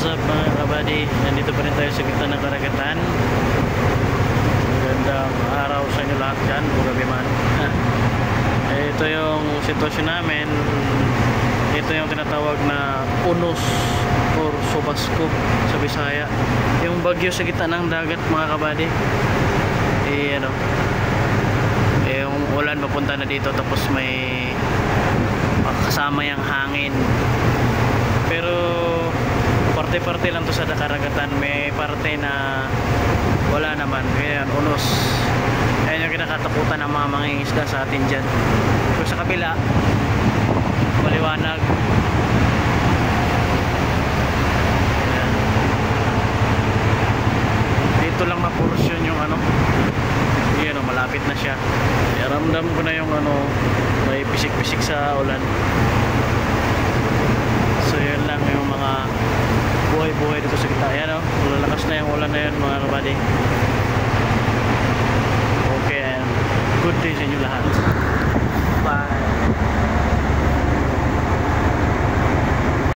What's up mga kabady? Nandito pa rin tayo sa gitna ng karagatan. Magandang araw sa inyo lahat dyan, gabi man. Ito yung sitwasyon namin. Ito yung tinatawag na unos or subasko sa Bisaya. Yung bagyo sa gitna ng dagat mga kabady. Yung ulan papunta na dito, tapos may kasama yung hangin. Pero parte-parte lang to sa karagatan. May parte na wala naman. Kaya unos. Ayan yung kinakatakutan ng mga mangingisda sa atin dyan. Pero sa kabila, maliwanag. Ayan. Dito lang na portion yung Ayan, malapit na siya. Kaya ramdam ko na yung may pisik-pisik sa ulan. So yun lang yung mga buhay-buhay dito sa gitna. Ayan lalakas na yung ulan na yun mga kabady. Okay, and good day sa inyo lahat.